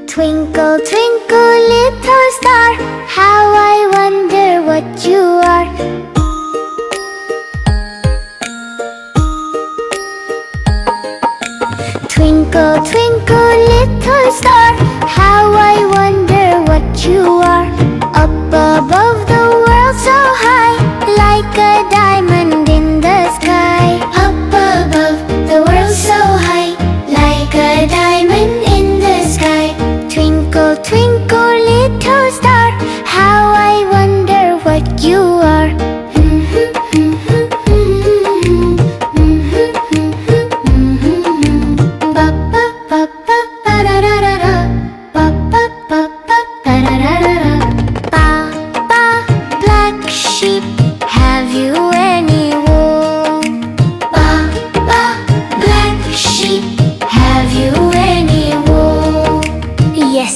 Twinkle, twinkle, little star, how I wonder what you are. Twinkle, twinkle, little star, how I wonder what you are. Up above the world so high, like a diamond in the sky. Up above the world so high, like a diamond in the sky. Twinkle, twinkle, little star, how I wonder what you are. Baa Baa Black Sheep, have you any wool? Baa Baa Black Sheep, have you any wool? Yes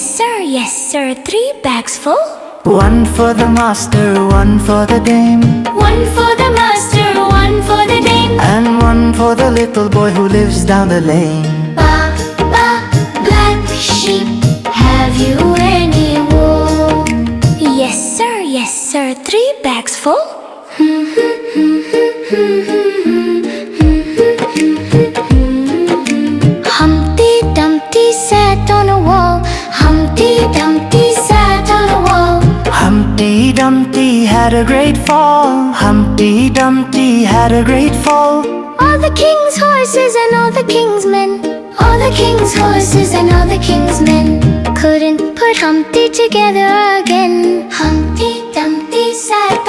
sir, 3 bags full. One for the master, one for the dame, One for the master, one for the dame. and one for the little boy who lives down the lane. Baa Baa Black Sheep, have you any wool? Yes sir, 3 bags full. Humpty Dumpty sat on a wall. Humpty Dumpty sat on a wall. Humpty Dumpty had a great fall. Humpty Dumpty had a great fall. All the king's horses and all the king's men, all the king's horses and all the king's men couldn't put Humpty together again. Humpty Dumpty sat